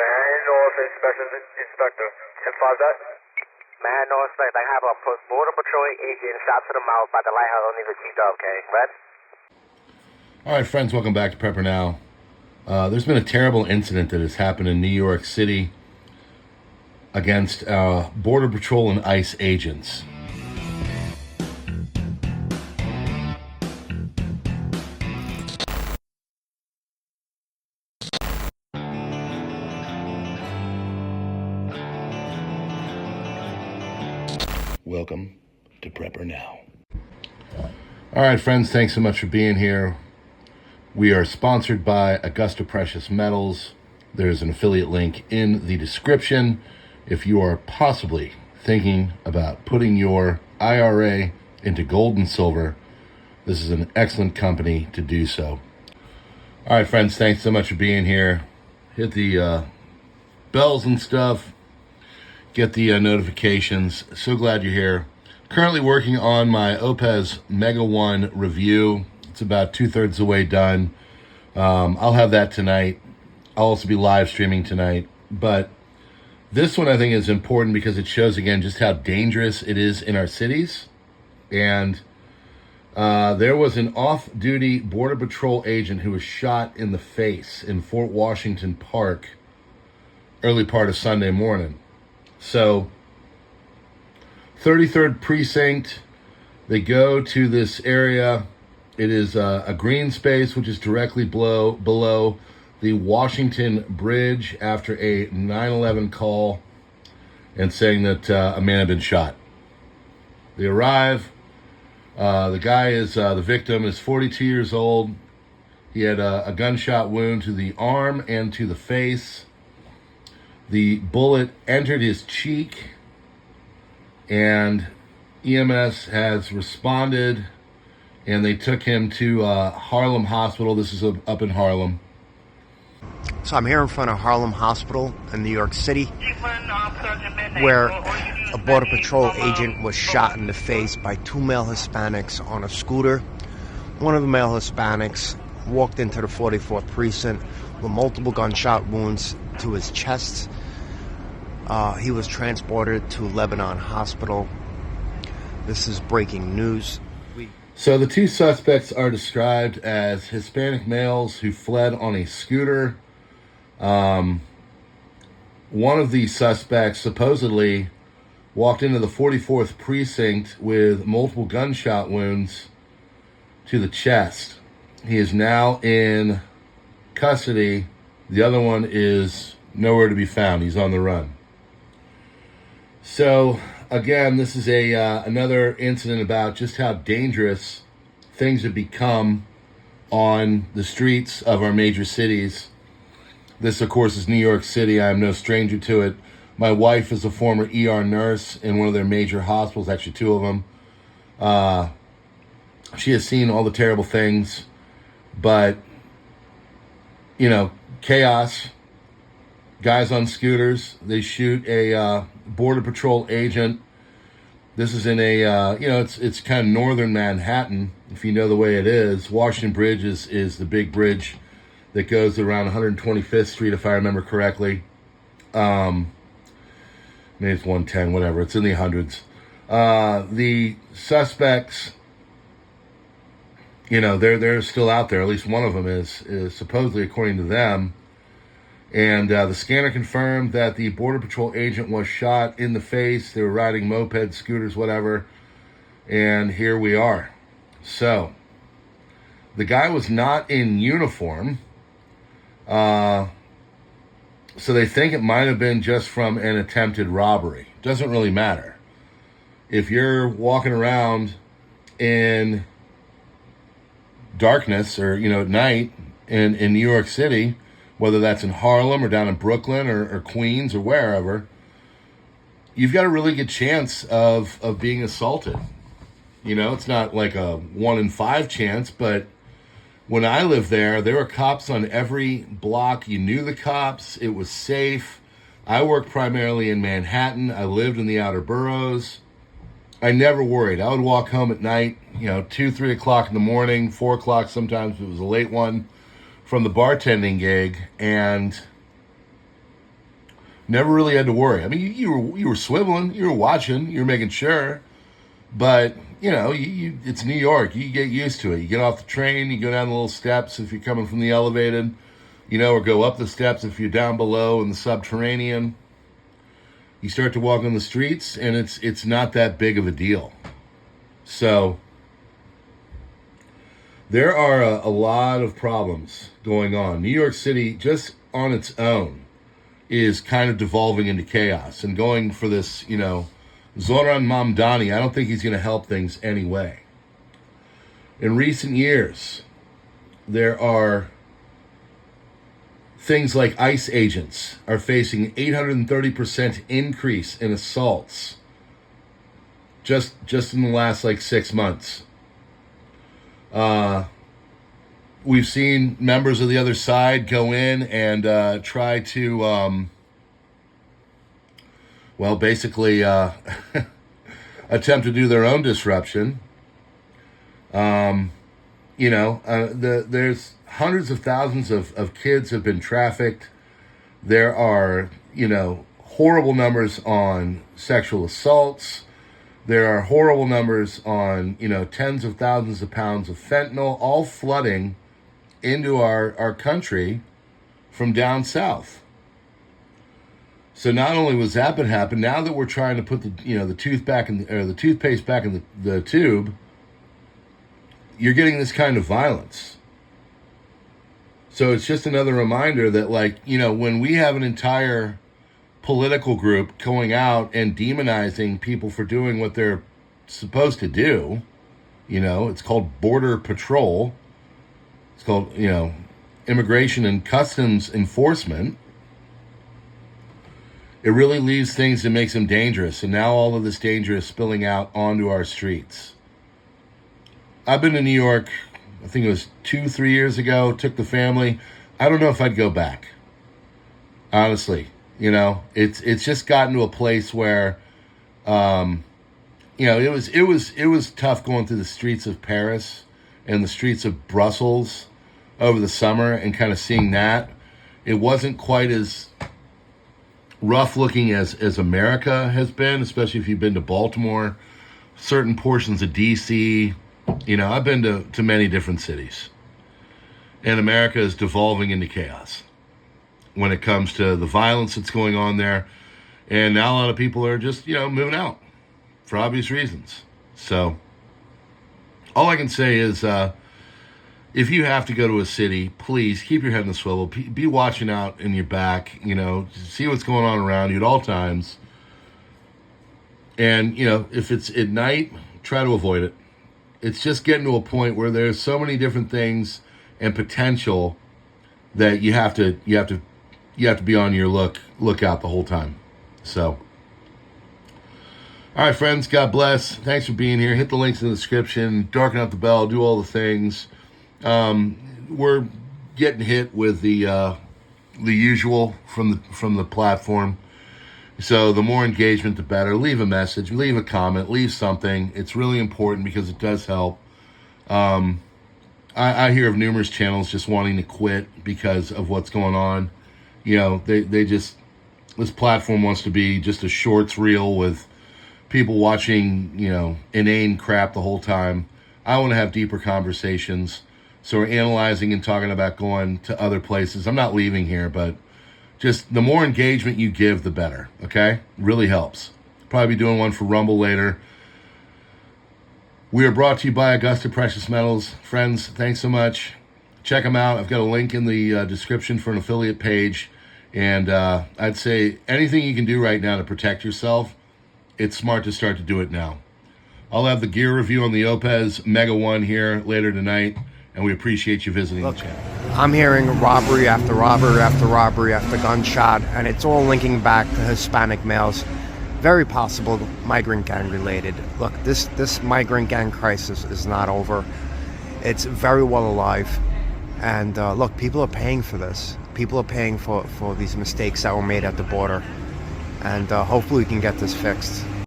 Man North Special Inspector. 10-5 that. Man North Inspector, I have a Border Patrol agent shot to the mouth by the lighthouse on the G dog, okay? Red? All right, friends, welcome back to PrepperNow. There's been a terrible incident that has happened in New York City against Border Patrol and ICE agents. Welcome to PrepperNow. All right, friends, thanks so much for being here. We are sponsored by Augusta Precious Metals. There's an affiliate link in the description. If you are possibly thinking about putting your IRA into gold and silver, this is an excellent company to do so. All right, friends, thanks so much for being here. Hit the bells and stuff. Get the notifications. So glad you're here. Currently working on my Opez Mega 1 review. It's about 2/3 of the way done. I'll have that tonight. I'll also be live streaming tonight. But this one I think is important because it shows again just how dangerous it is in our cities. And there was an off-duty Border Patrol agent who was shot in the face in Fort Washington Park early part of Sunday morning. So 33rd Precinct, they go to this area. It is a green space, which is directly below the Washington Bridge after a 9/11 call and saying that a man had been shot. They arrive. The guy is, the victim is 42 years old. He had a gunshot wound to the arm and to the face. The bullet entered his cheek, and EMS has responded, and they took him to Harlem Hospital. This is up in Harlem. So I'm here in front of Harlem Hospital in New York City, where a Border Patrol agent was shot in the face by two male Hispanics on a scooter. One of the male Hispanics walked into the 44th Precinct with multiple gunshot wounds to his chest. He was transported to Lebanon Hospital. This is breaking news. So the two suspects are described as Hispanic males who fled on a scooter. One of the suspects supposedly walked into the 44th Precinct with multiple gunshot wounds to the chest. He is now in custody. The other one is nowhere to be found. He's on the run. So, again, this is another incident about just how dangerous things have become on the streets of our major cities. This, of course, is New York City. I am no stranger to it. My wife is a former ER nurse in one of their major hospitals, actually two of them. She has seen all the terrible things, but, chaos. Guys on scooters, they shoot a Border Patrol agent. This is in a, it's kind of northern Manhattan, if you know the way it is. Washington Bridge is the big bridge that goes around 125th Street, if I remember correctly. Maybe it's 110, whatever. It's in the hundreds. The suspects, they're still out there. At least one of them is supposedly, according to them. And the scanner confirmed that the Border Patrol agent was shot in the face. They were riding mopeds, scooters, whatever. And here we are. So, the guy was not in uniform. So they think it might have been just from an attempted robbery. Doesn't really matter. If you're walking around in darkness or, at night in New York City, whether that's in Harlem or down in Brooklyn or Queens or wherever, you've got a really good chance of being assaulted. It's not like a 1 in 5 chance, but when I lived there were cops on every block. You knew the cops. It was safe. I worked primarily in Manhattan. I lived in the outer boroughs. I never worried. I would walk home at night, 2, 3 o'clock in the morning, 4 o'clock sometimes if it was a late one, from the bartending gig, and Never really had to worry. I mean, you were swiveling, you were watching, you were making sure, but you know, it's New York. You get used to it. You get off the train, you go down the little steps if you're coming from the elevated, you know, or go up the steps if you're down below in the subterranean. You start to walk on the streets, and it's not that big of a deal. So there are a lot of problems going on. New York City, just on its own, is kind of devolving into chaos and going for this, you know, Zoran Mamdani. I don't think he's going to help things anyway. In recent years, there are things like ICE agents are facing 830% increase in assaults just in the last like 6 months. We've seen members of the other side go in and try to, well, basically attempt to do their own disruption. You know, there's hundreds of thousands of kids have been trafficked. There are, you know, horrible numbers on sexual assaults. There are horrible numbers on, you know, tens of thousands of pounds of fentanyl, all flooding into our country from down south. So not only was that been happening, now that we're trying to put the toothpaste back in the tube, you're getting this kind of violence. So it's just another reminder that, like, you know, when we have an entire political group going out and demonizing people for doing what they're supposed to do, you know, it's called border patrol. It's called, you know, immigration and customs enforcement. It really leaves things and makes them dangerous. And now all of this danger is spilling out onto our streets. I've been to New York, I think it was 2-3 years ago, took the family. I don't know if I'd go back. Honestly, you know, it's just gotten to a place where, you know, it was tough going through the streets of Paris and the streets of Brussels over the summer and kind of seeing that. It wasn't quite as rough looking as America has been, especially if you've been to Baltimore, certain portions of D.C. You know, I've been to many different cities. And America is devolving into chaos when it comes to the violence that's going on there. And now a lot of people are just, you know, moving out for obvious reasons. So all I can say is, if you have to go to a city, please keep your head in the swivel. Be watching out in your back, you know, see what's going on around you at all times. And, you know, if it's at night, try to avoid it. It's just getting to a point where there's so many different things and potential that you have to be on your lookout the whole time. So, all right, friends, God bless. Thanks for being here. Hit the links in the description. Darken out the bell. Do all the things. We're getting hit with the usual from the platform. So the more engagement, the better. Leave a message, leave a comment, leave something. It's really important because it does help. I hear of numerous channels just wanting to quit because of what's going on. You know, they just, this platform wants to be just a shorts reel with people watching, you know, inane crap the whole time. I want to have deeper conversations. So we're analyzing and talking about going to other places. I'm not leaving here, but just the more engagement you give, the better, okay? Really helps. Probably be doing one for Rumble later. We are brought to you by Augusta Precious Metals. Friends, thanks so much. Check them out. I've got a link in the description for an affiliate page. And I'd say anything you can do right now to protect yourself, it's smart to start to do it now. I'll have the gear review on the Opez Mega 1 here later tonight. And we appreciate you visiting the channel. I'm hearing robbery after robbery after robbery after gunshot, and it's all linking back to Hispanic males. Very possible migrant gang related. Look, this migrant gang crisis is not over. It's very well alive. And look, people are paying for this. People are paying for these mistakes that were made at the border. And hopefully we can get this fixed.